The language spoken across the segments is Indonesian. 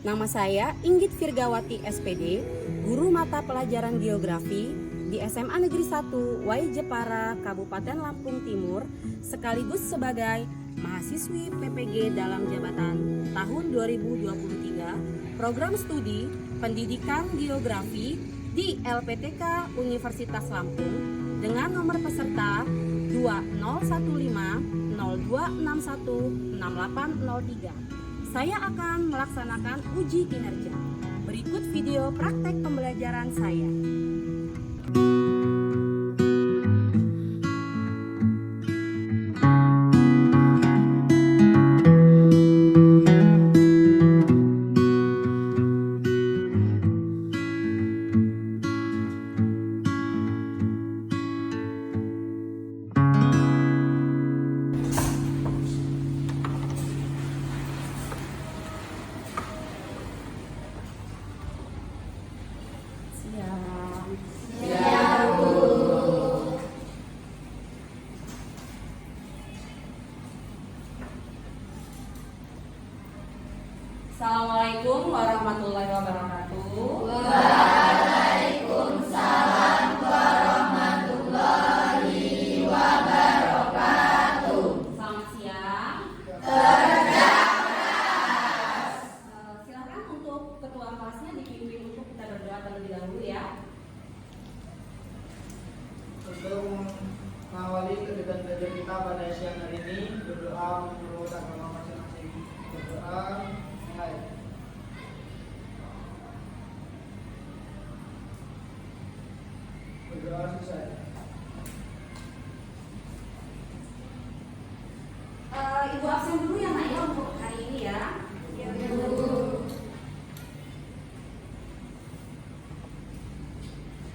Nama saya Inggit Virgawati SPD, guru mata pelajaran geografi di SMA Negeri 1 Wai Jepara, Kabupaten Lampung Timur, sekaligus sebagai mahasiswi PPG dalam jabatan tahun 2023, program studi pendidikan geografi di LPTK Universitas Lampung dengan nomor peserta 2015-0261-6803. Saya akan melaksanakan uji kinerja. Berikut video praktek pembelajaran saya. Assalamualaikum warahmatullahi wabarakatuh. Waalaikumsalam warahmatullahi wabarakatuh. Selamat siang. Kerja Silakan untuk ketua kelasnya dipimpin untuk kita berdoa terlebih dahulu ya. Untuk mengawali kegiatan belajar kita pada siang hari ini, berdoa menurut agama masing-masing. Berdoa, mulai. Berdoa selesai. Ibu absen dulu ya Nak ya untuk hari ini ya.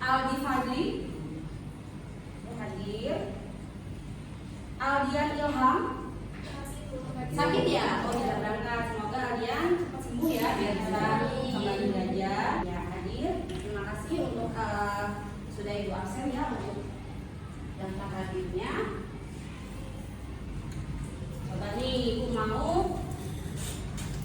Aldi Fadli hadir. Aldian Ilham sakit ya? Oh tidak berangkat. Semoga Aldian cepat sembuh ya biar bisa kembali belajar. Ya hadir. Terima kasih untuk sudah ibu absen ya untuk daftar hadirnya. Coba nih ibu mau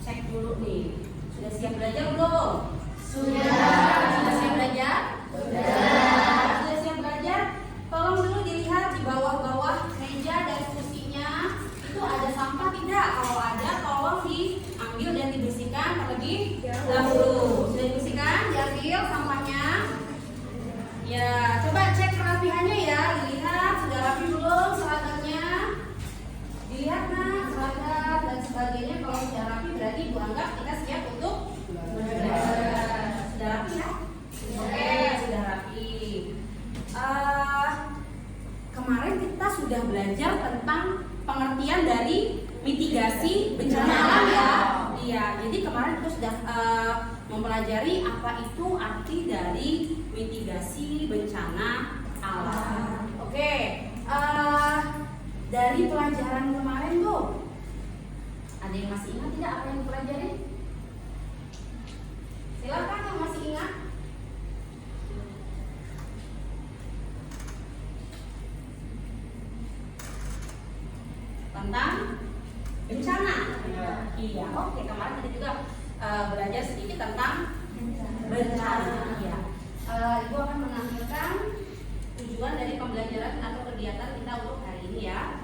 cek dulu nih. Sudah siap belajar belum? Sudah siap belajar? Sudah siap belajar? Tolong dulu dilihat di bawah-bawah meja dan kursinya itu ada sampah tidak? Kalau ada tolong diambil dan dibersihkan terlebih dahulu. Sudah dibersihkan? Diambil sampahnya. Ya, coba cek kerapihannya ya. Dilihat sudah rapi belum seragamnya? Dilihat Nak, seragam dan sebagainya. Kalau sudah rapi berarti Ibu anggap kita siap untuk belajar. Sudah rapi ya? Oke, sudah rapi. Kemarin kita sudah belajar tentang pengertian dari mitigasi bencana alam ya. Iya, jadi kemarin kita sudah mempelajari apa itu arti dari mitigasi bencana alam. Oke, dari pelajaran kemarin tuh, ada yang masih ingat tidak apa yang dipelajari? Silakan yang masih ingat. Tentang bencana. Iya, oke. Kemarin kita juga belajar sedikit tentang bencana. Iya. Ibu akan menampilkan tujuan dari pembelajaran atau kegiatan kita untuk hari ini ya.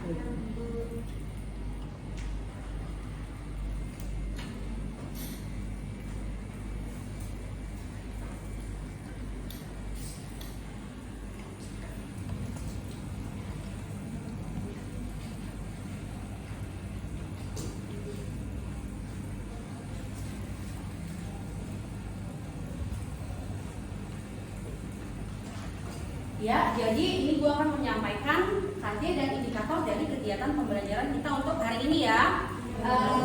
Ya, jadi ini gua akan menyampaikan KD dan indikator dari kegiatan pembelajaran kita untuk hari ini ya.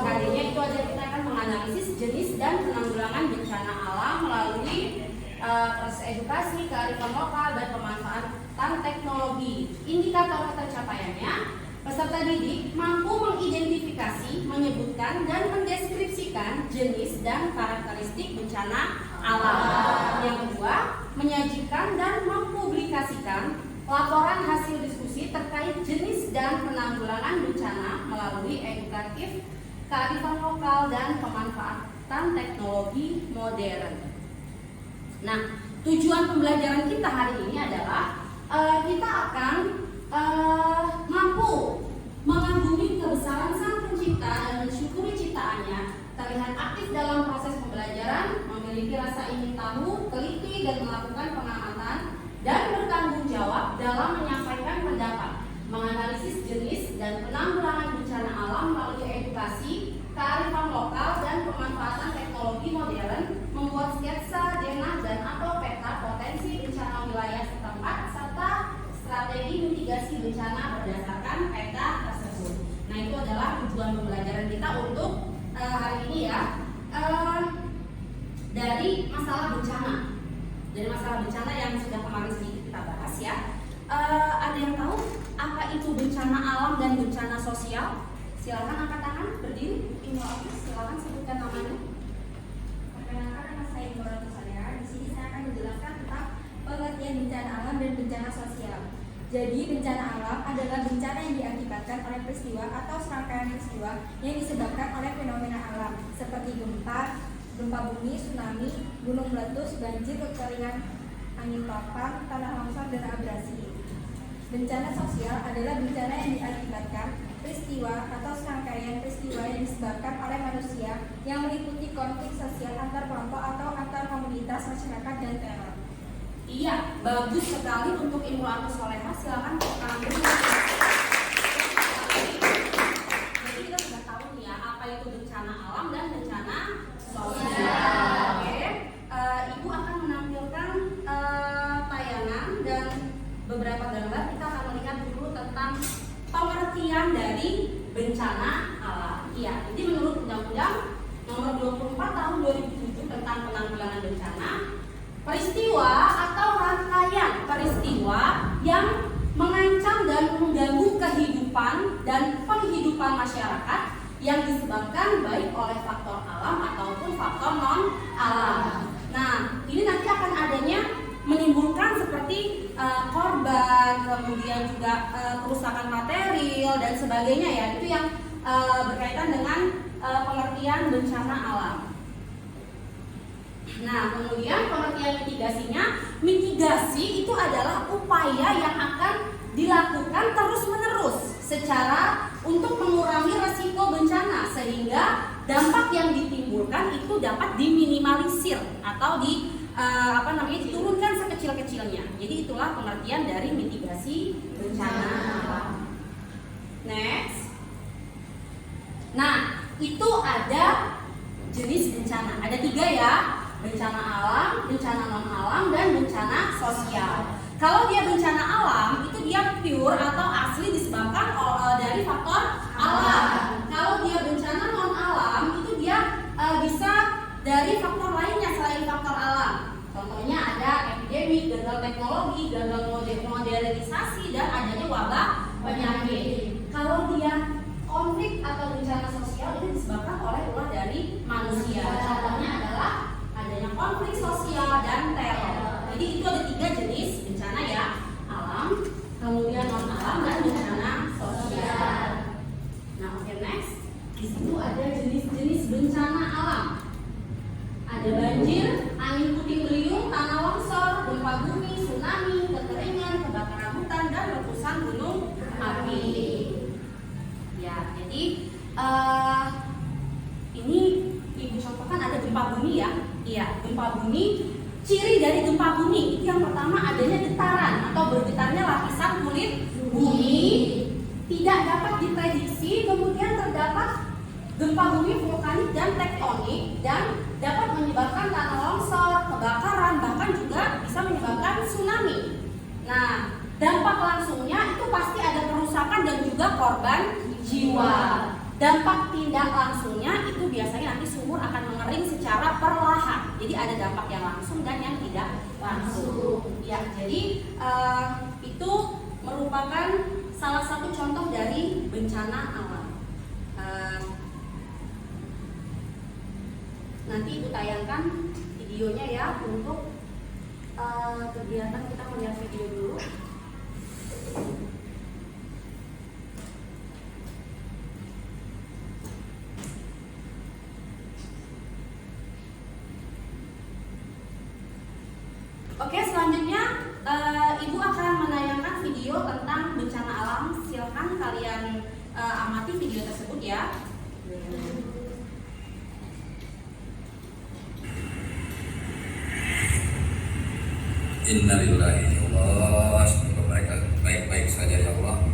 KD-nya itu ada kita akan menganalisis jenis dan penanggulangan bencana alam melalui proses edukasi, kearifan lokal dan pemanfaatan teknologi. Indikator tercapaiannya, peserta didik mampu mengidentifikasi, menyebutkan dan mendeskripsikan jenis dan karakteristik bencana alam. Yang kedua, menyajikan dan mempublikasikan laporan hasil diskusi terkait jenis dan penanggulangan bencana melalui edukatif, kearifan lokal dan pemanfaatan pemanfaatan teknologi modern. Nah, tujuan pembelajaran kita hari ini adalah kita akan mampu mengagumi kebesaran Sang Pencipta dan mensyukuri ciptaannya, terlihat aktif dalam proses pembelajaran, memiliki rasa ingin tahu, teliti dan melakukan pengamatan, dan bertanggung jawab dalam menyampaikan pendapat, menganalisis jenis dan penanggulangan bencana alam melalui edukasi, kearifan lokal, dan pemanfaatan teknologi modern, membuat sketsa, denah, dan atau peta potensi bencana wilayah setempat, serta strategi mitigasi bencana berdasarkan peta tersebut. Nah, itu adalah tujuan pembelajaran kita untuk hari ini ya. Dari masalah bencana, yang sudah kemarin sedikit kita bahas ya. Ada yang tahu apa itu bencana alam dan bencana sosial? Silakan angkat tangan, berdiri. Silakan sebutkan namanya. Perkenalkan, nama saya Imran Saleh. Di sini saya akan menjelaskan tentang pengertian bencana alam dan bencana sosial. Jadi bencana alam adalah bencana yang diakibatkan oleh peristiwa atau serangkaian peristiwa yang disebabkan oleh fenomena alam seperti gempa bumi, tsunami, gunung meletus, banjir, kekeringan, angin topan, tanah longsor, dan abrasi. Bencana sosial adalah bencana yang diakibatkan peristiwa atau serangkaian peristiwa yang disebabkan oleh manusia yang meliputi konflik sosial antar kelompok atau antar komunitas masyarakat dan teror. Iya, bagus sekali untuk Ibu Soleha. Silakan tangan dulu. Jadi kita sudah tahu nih ya apa itu bencana alam dan bencana sosial. Oke, Ibu akan menampilkan tayangan dan beberapa gambar. Kita akan melihat dulu tentang pengertian dari bencana alam. Iya, jadi menurut Undang-Undang Nomor 24 Tahun 2007 tentang penanggulangan bencana, peristiwa atau rangkaian peristiwa yang mengancam dan mengganggu kehidupan dan penghidupan masyarakat yang disebabkan baik oleh faktor alam ataupun faktor non alam. Nah, ini nanti akan adanya menimbulkan seperti korban, kemudian juga kerusakan material dan sebagainya ya. Itu yang berkaitan dengan pengertian bencana alam. Nah, kemudian pengertian mitigasi itu adalah upaya yang akan dilakukan terus-menerus secara untuk mengurangi resiko bencana sehingga dampak yang ditimbulkan itu dapat diminimalisir atau diturunkan sekecil-kecilnya. Jadi itulah pengertian dari mitigasi bencana alam. Next. Nah, itu ada jenis bencana. Ada 3 ya. Bencana alam, bencana non alam, dan bencana sosial. Kalau dia bencana alam, itu dia pure atau asli disebabkan dari faktor alam. Kalau dia bencana non alam, itu dia bisa dari faktor lainnya selain faktor alam. Contohnya ada epidemi, gagal teknologi, gagal modernisasi, dan adanya wabah penyakit. Kalau dia konflik atau bencana sosial, itu disebabkan oleh ulah dari manusia. Contohnya adalah adanya konflik sosial dan teror. Jadi itu ada 3 jenis bencana ya, alam, kemudian non alam, dan bencana sosial. Nah, oke, next. Di situ ada jenis-jenis bencana alam. Ada banjir, angin puting beliung, tanah longsor, gempa bumi, tsunami, kekeringan, kebakaran hutan, dan letusan gunung api. Ya, jadi ini Ibu contohkan ada gempa bumi ya. Iya, gempa bumi. Ciri dari gempa bumi itu yang pertama adanya getaran atau bergetarnya lapisan kulit bumi, tidak dapat diprediksi, kemudian terdapat gempa bumi vulkanik dan tektonik, dan dapat menyebabkan tanah longsor, kebakaran, bahkan juga bisa menyebabkan tsunami. Nah, dampak langsungnya itu pasti ada kerusakan dan juga korban jiwa. Dampak tindak langsungnya itu biasanya nanti sumur akan mengering secara perlahan. Jadi ada dampak yang langsung dan yang tidak langsung. Ya, jadi itu merupakan salah satu contoh dari bencana alam. Nanti Ibu tayangkan videonya ya untuk kegiatan. Kita melihat video dulu. Oke, selanjutnya Ibu akan menayangkan video tentang bencana alam. Silakan kalian amati video tersebut ya. Innalillahi wa Allah, semoga mereka baik-baik saja ya Allah.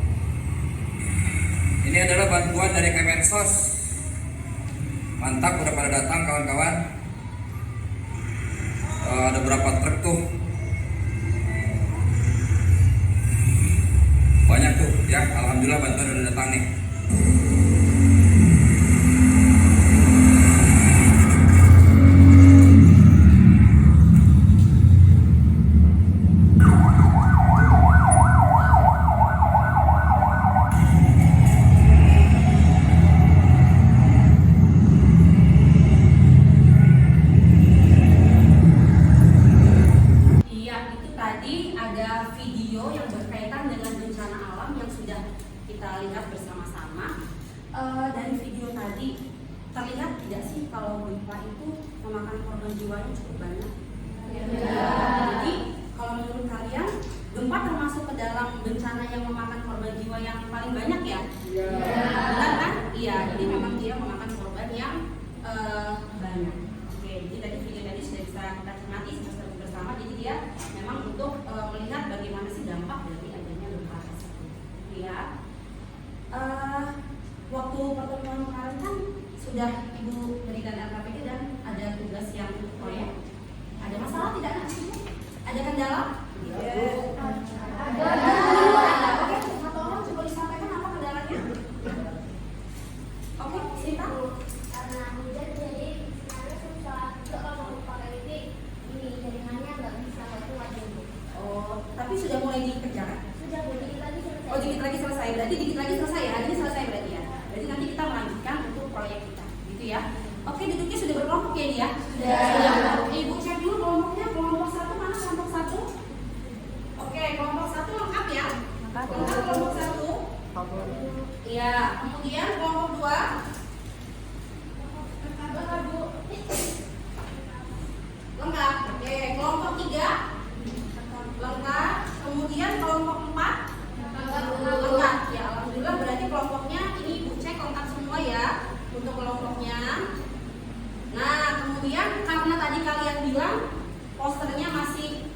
Ini adalah bantuan dari Kemensos. Mantap, udah pada datang kawan-kawan. Ada berapa truk tuh? Banyak tuh ya, alhamdulillah bantuan udah datang nih. Iya, itu tadi ada video yang berkaitan dengan bencana alam yang sudah kita lihat bersama-sama. Dari video tadi terlihat tidak sih kalau gempa itu memakan korban jiwanya cukup banyak? Jadi kalau menurut kalian gempa termasuk ke dalam bencana yang memakan korban jiwa yang paling banyak ya? Benar kan? Iya, jadi memang dia memakan korban yang banyak. Oke, jadi tadi video tadi sudah bisa kita cermati bersama. Jadi dia memang untuk melihat bagaimana sih dampak dari adanya gempa tersebut. Ya, waktu pertemuan kemarin kan sudah Ibu berikan LKPD dan ada tugas yang proyek. Ada masalah tidak? Ada kendala? Ada. Oke, satu orang coba disampaikan apa kendalanya? Oke, Sita. Karena hujan jadi sebenarnya susah juga kalau mau pakai ini jaringannya nggak bisa kuat dulu. Oh, tapi sudah mulai dikerjakan? Sudah Bu, dikit lagi selesai. Oh, dikit lagi selesai. Berarti dikit lagi selesai ya. Hari ini selesai berarti ya. Berarti nanti kita melanjutkan untuk proyek kita, gitu ya. Oke, duduknya sudah berkelompok ya dia? Sudah. Oke, Ibu cek dulu kelompoknya. Kelompok satu mana kelompok satu? Oke, kelompok satu lengkap ya? Lengkap kelompok satu. Iya. Kemudian kelompok dua. Lengkap Bu. Lengkap. Oke, kelompok tiga. Lengkap. Kemudian kelompok empat. Lengkap. Ya, alhamdulillah berarti kelompoknya ini Ibu cek lengkap semua ya untuk kelompoknya. Nah, kemudian karena tadi kalian bilang posternya masih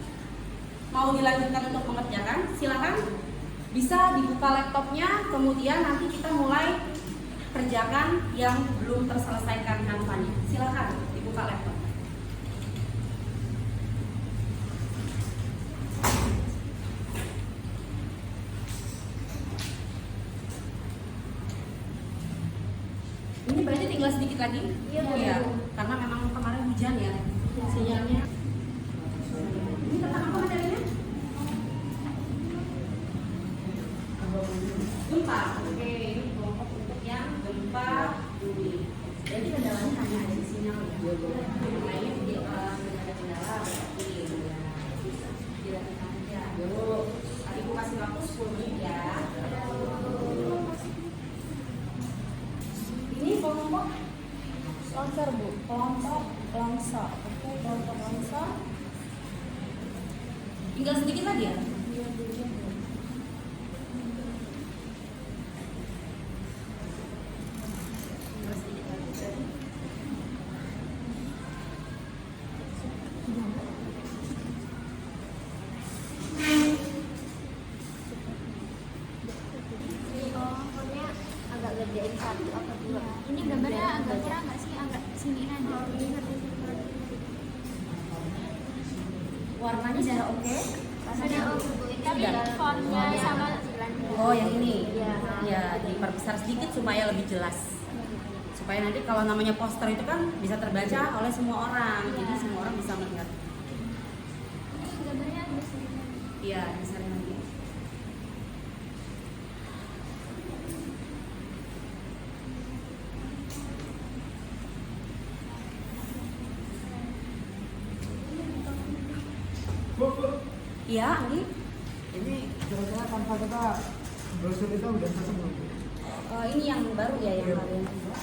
mau dilanjutkan untuk mengerjakan, silakan bisa dibuka laptopnya, kemudian nanti kita mulai kerjakan yang belum terselesaikan kanvanya. Silakan dibuka laptop. Ini berarti tinggal sedikit lagi? Iya. Karena memang kemarin hujan ya. Sinyalnya. Ini tentang apa materinya? Gempa. Oke, ini kelompok untuk yang gempa bumi. Jadi kendalanya hanya ada di sinyal ya. Yang lainnya tidak ada kendala berarti ya. Dilakukan aja. Tadi Ibu kasih waktu 10 menit ya. Ini kelompok longsor Bu, kelompok longsor. Oke, kelompok longsor. Tinggal sedikit lagi ya? Tinggal sedikit lagi. Pokoknya agak gedein satu atau dua. Ini gambarnya agak kurang nggak sih? Agak sini aja. Warnanya sudah oke? Sudah oke Bu, tapi fontnya sama. Oh, yang ini? Iya. Ya, diperbesar sedikit supaya lebih jelas. Supaya nanti kalau namanya poster itu kan bisa terbaca oleh semua orang. Jadi semua orang bisa melihat. Gambarnya agak sini. Iya, besarin lagi. Iya, Anggi. Ini kira-kira kanva kita brosur kita udah selesai belum? Ini yang baru ya yang kalian buat.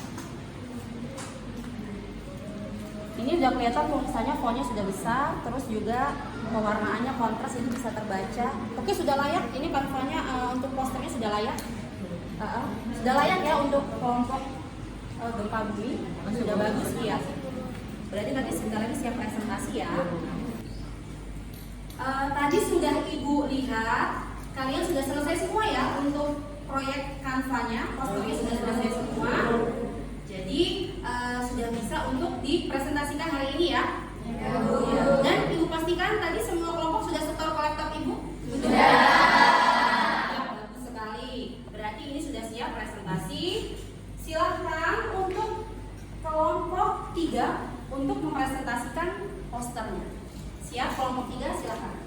Ini udah kelihatan tulisannya, fontnya sudah besar, terus juga pewarnaannya kontras, ini bisa terbaca. Oke, sudah layak. Ini kanvanya untuk posternya sudah layak. Sudah layak ya untuk kelompok gempa bumi. Sudah bagus ya. Berarti nanti sebentar lagi siap presentasi ya. Tadi sudah Ibu lihat, kalian sudah selesai semua ya untuk proyek kanvanya, posternya sudah selesai semua. Jadi sudah bisa untuk dipresentasikan hari ini ya. Dan Ibu pastikan tadi semua kelompok sudah setor ke laptop Ibu? Sudah. Bagus sekali. Berarti ini sudah siap presentasi. Silahkan untuk kelompok 3 untuk mempresentasikan posternya. Siap kelompok 3, silahkan.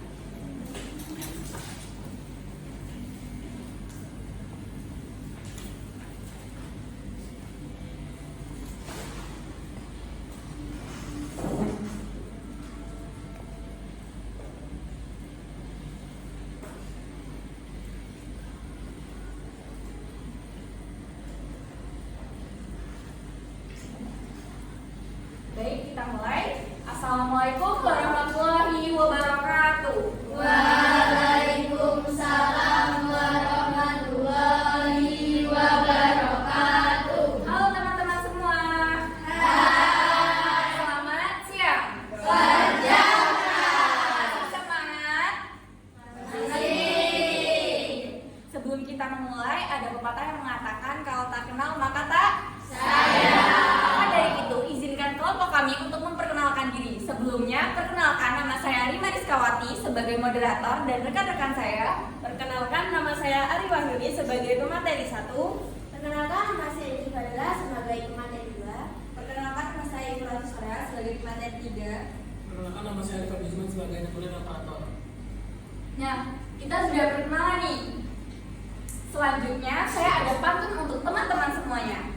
Baik, kita mulai. Assalamualaikum warahmatullahi wabarakatuh. Waalaikumsalam warahmatullahi wabarakatuh. Halo teman-teman semua. Selamat siang. Semangat. Sebelum kita memulai, ada pepatah yang mengatakan kalau tak kenal maka tak sayang. Maka dari itu, izinkan kelompok kami untuk memperkenalkan diri. Sebelumnya, perkenalkan nama saya Rima Rizkawati sebagai moderator dan rekan-rekan saya. Perkenalkan nama saya Ari Wahyudi sebagai pemateri 1. Perkenalkan nama saya Edi Fadila sebagai pemateri 2. Perkenalkan nama saya Ibu Ratu Soraya sebagai pemateri 3. Perkenalkan nama saya Rika Bisman sebagai keturunan operator. Nah, kita sudah berkenalan nih. Selanjutnya, saya ada pantun untuk teman-teman semuanya.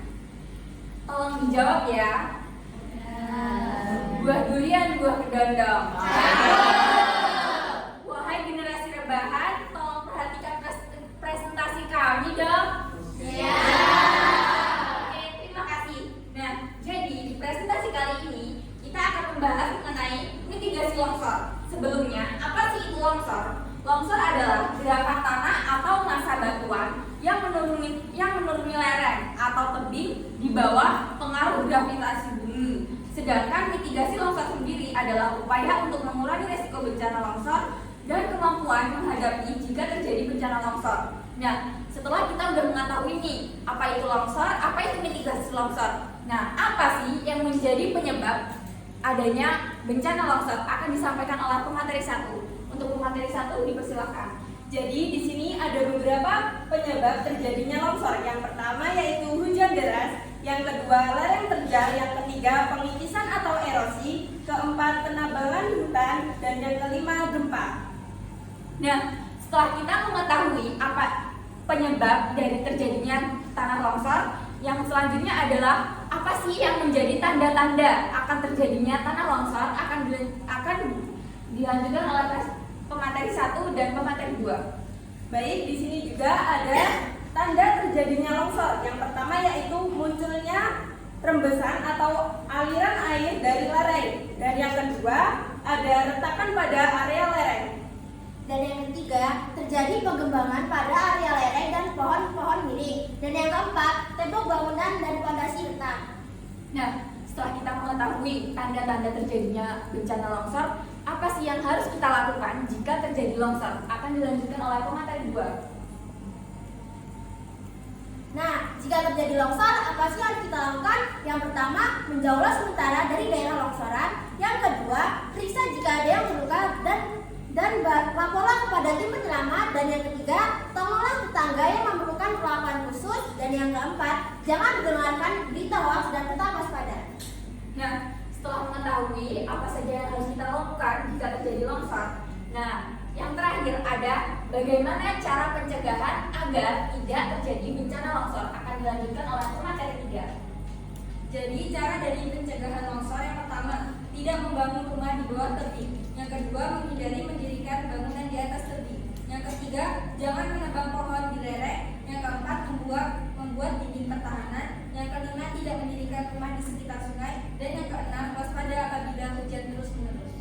Tolong dijawab ya. Buah durian, buah kedondong. Wahai generasi rebahan, tolong perhatikan presentasi kami dong. Oke, terima kasih. Nah, jadi di presentasi kali ini kita akan membahas mengenai mitigasi longsor. Sebelumnya, apa sih itu longsor? Longsor adalah gerakan tanah atau massa batuan yang menuruni lereng atau tebing di bawah pengaruh gravitasi bumi. Sedangkan mitigasi longsor sendiri adalah upaya untuk mengurangi resiko bencana longsor dan kemampuan menghadapi jika terjadi bencana longsor. Nah, setelah kita sudah mengetahui nih apa itu longsor, apa itu mitigasi longsor. Nah, apa sih yang menjadi penyebab adanya bencana longsor akan disampaikan oleh pemateri 1. Untuk pemateri 1 dipersilakan. Jadi di sini ada beberapa penyebab terjadinya longsor. Yang pertama yaitu hujan deras, yang kedua lereng terjal, yang ketiga pengikisan atau erosi, keempat penabangan hutan, dan yang kelima gempa. Nah, setelah kita mengetahui apa penyebab dari terjadinya tanah longsor, yang selanjutnya adalah apa sih yang menjadi tanda-tanda akan terjadinya tanah longsor akan dilanjutkan oleh pemateri 1 dan pemateri 2. Baik, di sini juga ada tanda terjadinya longsor. Yang pertama yaitu munculnya rembesan atau aliran air dari lereng. Dan yang kedua ada retakan pada area lereng. Dan yang ketiga, terjadi pengembangan pada area lereng dan pohon-pohon miring. Dan yang keempat, tembok bangunan dan fondasi retak. Nah, setelah kita mengetahui tanda-tanda terjadinya bencana longsor, apa sih yang harus kita lakukan jika terjadi longsor? Akan dilanjutkan oleh pemateri 2. Nah, jika terjadi longsor, apa sih yang harus kita lakukan? Yang pertama, menjauhlah sementara dari daerah longsoran. Yang kedua, periksa jika ada yang terluka dan laporlah kepada tim penyelamat. Dan yang ketiga, tolonglah tetangga yang memerlukan perlakuan khusus. Dan yang keempat, jangan mendengarkan berita hoax dan tetap waspada. Nah, setelah mengetahui apa saja yang harus kita lakukan jika terjadi longsor, nah, yang terakhir ada bagaimana cara pencegahan agar tidak terjadi bencana longsor, akan dilanjutkan oleh pemateri 3. Jadi cara dari pencegahan longsor yang pertama, tidak membangun rumah di bawah tebing. Yang kedua, menghindari mendirikan bangunan di atas tebing. Yang ketiga, jangan menebang pohon di lereng. Yang keempat, membuat dinding pertahanan. Yang kelima, tidak mendirikan rumah di sekitar sungai. Dan yang keenam, waspada apabila hujan terus-menerus.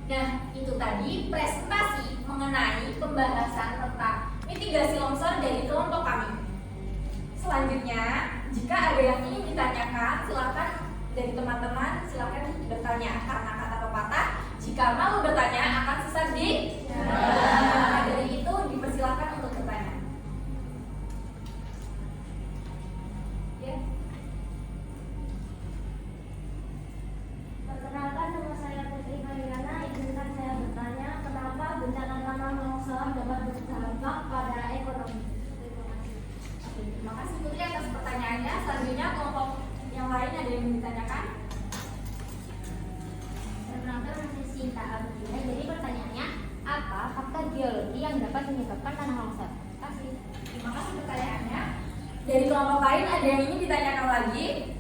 Nah, itu tadi presentasi mengenai pembahasan tentang mitigasi longsor dari kelompok kami. Selanjutnya, jika ada yang ingin ditanyakan, silakan dari teman-teman silakan bertanya karena kata pepatah, jika malu bertanya akan susah di. Nah, dari itu dipersilakan untuk bertanya. Ya. Perkenalkan, nama saya Putri Mariana. Izinkan saya bertanya, kenapa bencana tanah longsor dapat berdampak pada ekonomi? Terima kasih. Oke, terima kasih Putri atas pertanyaannya. Selanjutnya kelompok yang lain ada yang ditanyakan? Perkenalkan, nama saya Sinta Abdina. Jadi pertanyaannya, apa faktor geologi yang dapat menyebabkan tanah longsor? Terima kasih. Terima kasih pertanyaannya. Dari kelompok lain ada yang ingin ditanyakan lagi?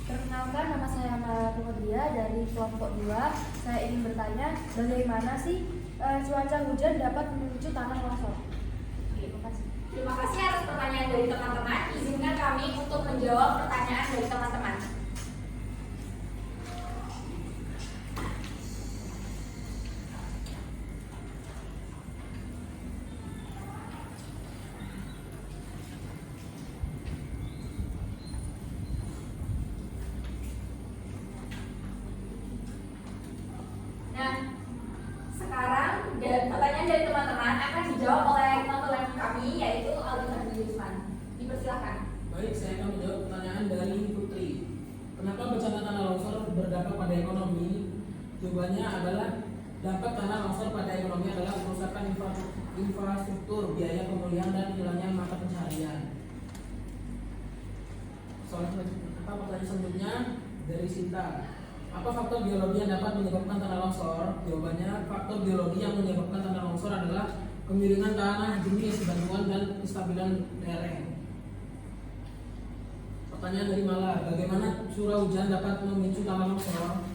Perkenalkan, nama saya Malati Mudia dari kelompok 2. Saya ingin bertanya, bagaimana sih cuaca hujan dapat memicu tanah longsor? Oke, terima kasih. Terima kasih atas pertanyaan dari teman-teman. Izinkan kami untuk menjawab pertanyaan dari teman-teman. Nah, sekarang pertanyaan dari teman-teman akan dijawab oleh teman-teman kami, yaitu Aldi Fadli Yusman. Dipersilakan. Baik, saya akan menjawab pertanyaan dari Putri. Kenapa bencana tanah longsor berdampak pada ekonomi? Jawabannya adalah dampak tanah longsor pada ekonomi adalah kerusakan infrastruktur, biaya pemulihan, dan hilangnya mata pencaharian. Pertanyaan selanjutnya dari Sinta. Apa faktor geologi yang dapat menyebabkan tanah longsor? Jawabannya, faktor geologi yang menyebabkan tanah longsor adalah kemiringan tanah, jenis, batuan, dan kestabilan lereng. Pertanyaan dari Mala, bagaimana curah hujan dapat memicu tanah longsor?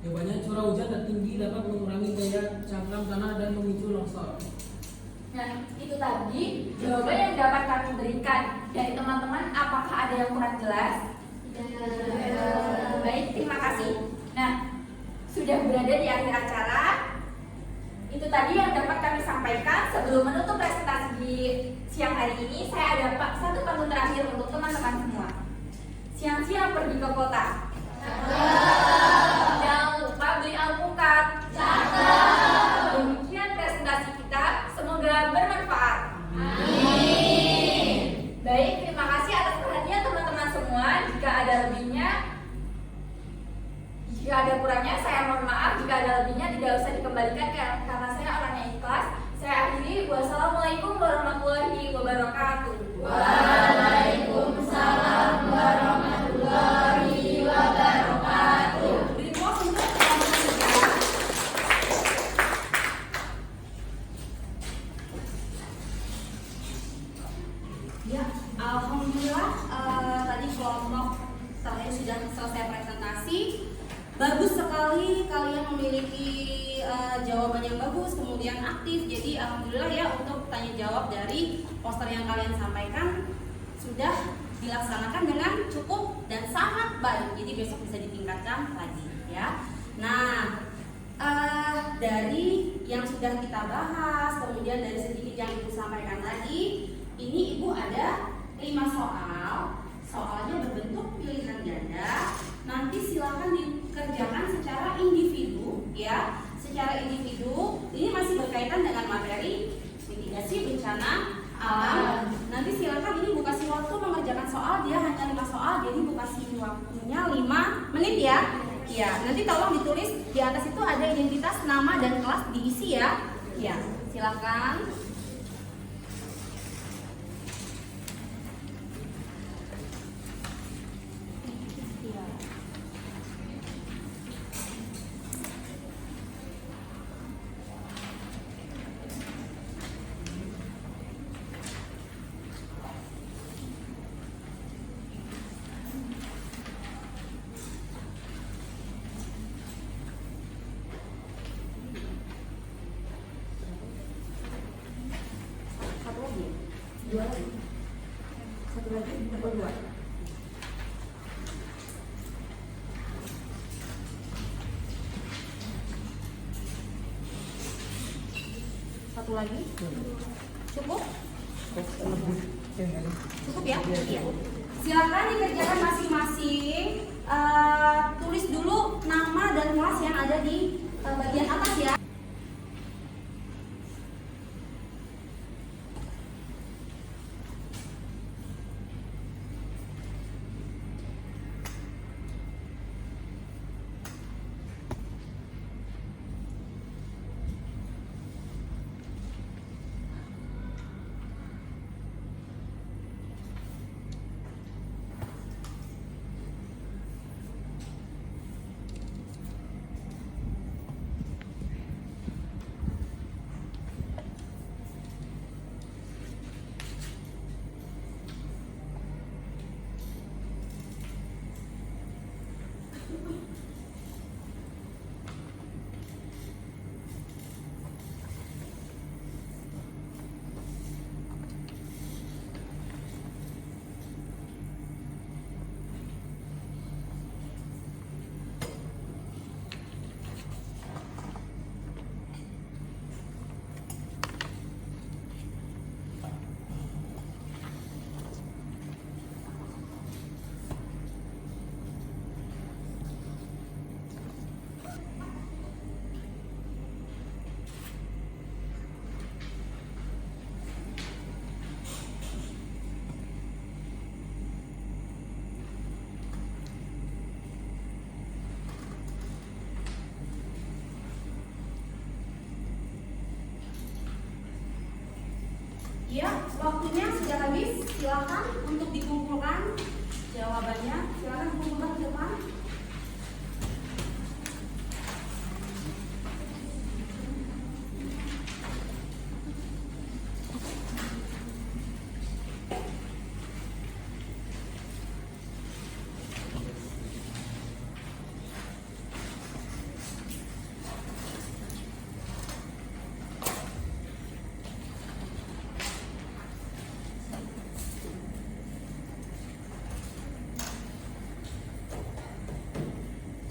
Jawabannya, curah hujan tertinggi dapat mengurangi daya cangkram tanah dan memicu longsor. Nah, itu tadi jawaban yang dapat kami berikan dari teman-teman. Apakah ada yang kurang jelas? Baik, terima kasih. Nah, sudah berada di akhir acara. Itu tadi yang dapat kami sampaikan. Sebelum menutup presentasi di siang hari ini, saya ada satu pantun terakhir untuk teman-teman semua. Siang-siang pergi ke kota. Jangan lupa beli alpukat. Demikian presentasi kita. Semoga bermanfaat. Amin. Baik, terima kasih atas perhatian teman-teman semua. Jika ada lebihnya, jika ada kurangnya, saya mohon maaf. Jika ada lebihnya, tidak usah dikembalikan karena saya orangnya ikhlas. Saya akhiri. Wassalamualaikum warahmatullahi wabarakatuh. Waalaikumsalam warahmatullahi wabarakatuh. Beri pos untuk teman-teman. Ya, alhamdulillah tadi kelompok saya sudah selesai presentasi. Bagus sekali kalian memiliki jawaban yang bagus, kemudian aktif. Jadi alhamdulillah ya, untuk tanya jawab dari poster yang kalian sampaikan sudah dilaksanakan dengan cukup dan sangat baik. Jadi besok bisa ditingkatkan lagi ya. Nah, dari yang sudah kita bahas, kemudian dari sedikit yang Ibu sampaikan tadi, ini Ibu ada 5 soal. Soalnya berbentuk pilihan ganda. Nanti silakan dikerjakan secara individu ya. Secara individu, ini masih berkaitan dengan materi mitigasi bencana alam. Nanti silakan, ini Bu kasih waktu mengerjakan soal, dia hanya 5 soal, jadi Bu kasih waktunya 5 menit ya. Ya, nanti tolong ditulis di atas itu ada identitas, nama dan kelas diisi ya. Ya, silakan. Satu lagi ya? 2 lagi? Satu lagi? satu lagi. Cukup? Cukup ya? Iya. Silakan dikerjakan masing-masing. Tulis dulu nama dan kelas yang ada di bagian atas ya. Ya, waktunya sudah habis. Silakan untuk dikumpulkan jawabannya. Silakan dikumpulkan ke depan.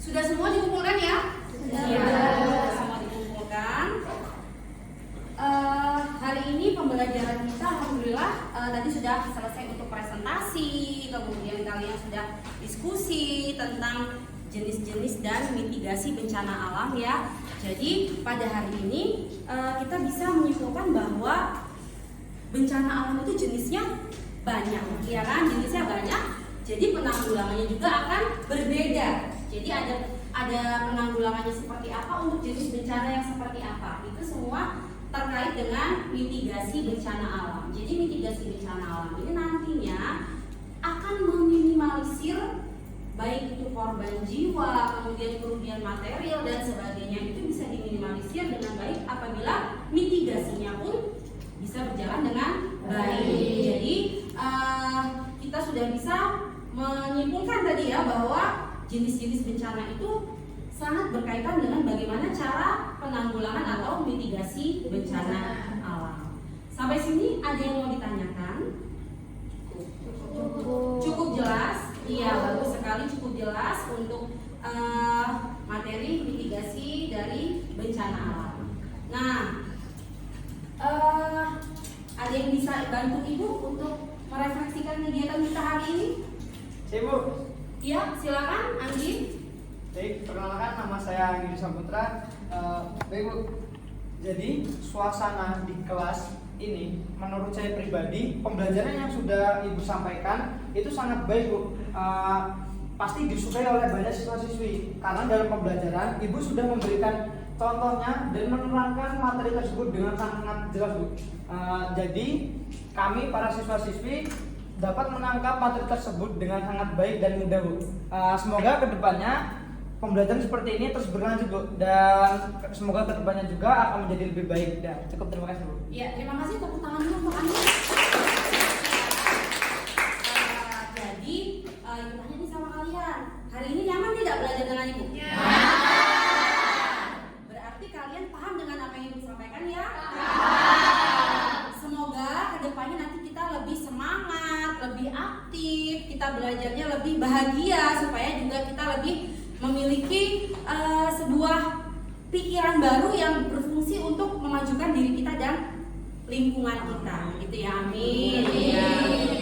Sudah semua dikumpulkan ya? Sudah semua dikumpulkan. Hari ini pembelajaran kita alhamdulillah tadi sudah selesai untuk presentasi, kemudian kalian sudah diskusi tentang jenis-jenis dan mitigasi bencana alam ya. Jadi pada hari ini kita bisa menyimpulkan bahwa bencana alam itu jenisnya banyak, ya kan? Jenisnya banyak. Jadi penanggulangannya juga akan berbeda. Jadi ada penanggulangannya seperti apa untuk jenis bencana yang seperti apa. Itu semua terkait dengan mitigasi bencana alam. Jadi mitigasi bencana alam ini nantinya akan meminimalisir baik itu korban jiwa, kemudian kerugian material dan sebagainya, itu bisa diminimalisir dengan baik apabila mitigasinya pun bisa berjalan dengan baik. Jadi kita sudah bisa menyimpulkan tadi ya bahwa jenis-jenis bencana itu sangat berkaitan dengan bagaimana cara penanggulangan atau mitigasi bencana alam. Sampai sini ada yang mau ditanyakan? Cukup jelas? Iya, bagus sekali, cukup jelas untuk materi mitigasi dari bencana alam. Nah, ada yang bisa bantu Ibu untuk merefleksikan kegiatan kita hari ini? Ibu. Iya, silakan Anggi. Baik, perkenalkan nama saya Anggi Saputra. Baik Bu, jadi suasana di kelas ini menurut saya pribadi pembelajaran yang sudah Ibu sampaikan itu sangat baik Bu. Pasti disukai oleh banyak siswa-siswi karena dalam pembelajaran Ibu sudah memberikan contohnya dan menerangkan materi tersebut dengan sangat jelas Bu. Jadi kami para siswa-siswi dapat menangkap materi tersebut dengan sangat baik dan mudah Bu. Semoga kedepannya pembelajaran seperti ini terus berlanjut Bu, dan semoga kedepannya juga akan menjadi lebih baik. Dan cukup, terima kasih Bu. Ya, terima kasih, tepuk tangan dulu untuk Anda. Jadi Ibu tanya nih sama kalian, hari ini nyaman tidak belajar dengan Ibu? Berarti kalian paham dengan apa yang Ibu sampaikan ya? Semoga kedepannya nanti kita lebih semangat, lebih aktif, kita belajarnya lebih bahagia supaya juga kita lebih memiliki sebuah pikiran baru yang berfungsi berfungsi untuk memajukan diri kita dan lingkungan kita, gitu ya. Amin. Ya.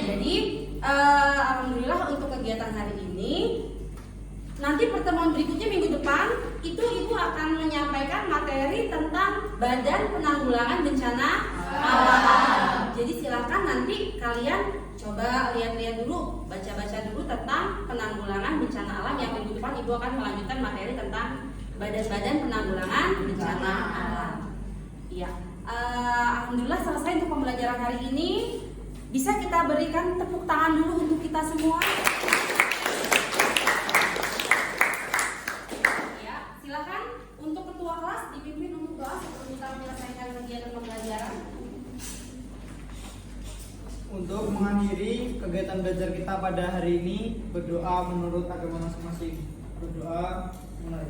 Jadi alhamdulillah untuk kegiatan hari ini. Nanti pertemuan berikutnya minggu depan itu Ibu akan menyampaikan materi tentang Badan Penanggulangan Bencana Alam. Jadi silakan nanti kalian coba lihat-lihat dulu, baca-baca dulu tentang penanggulangan bencana alam. Yang minggu depan Ibu akan melanjutkan materi tentang Badan Penanggulangan Bencana Alam. Iya. Alhamdulillah selesai untuk pembelajaran hari ini. Bisa kita berikan tepuk tangan dulu untuk kita semua. Ya, silakan untuk ketua kelas dipimpin untuk doa sebelum kita menyelesaikan kegiatan pembelajaran. Untuk mengakhiri kegiatan belajar kita pada hari ini, berdoa menurut agama masing-masing. Berdoa mulai.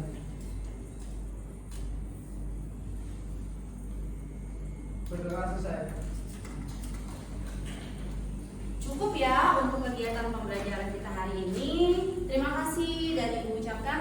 Berdoa selesai. Cukup ya untuk kegiatan pembelajaran kita hari ini. Terima kasih dan Ibu ucapkan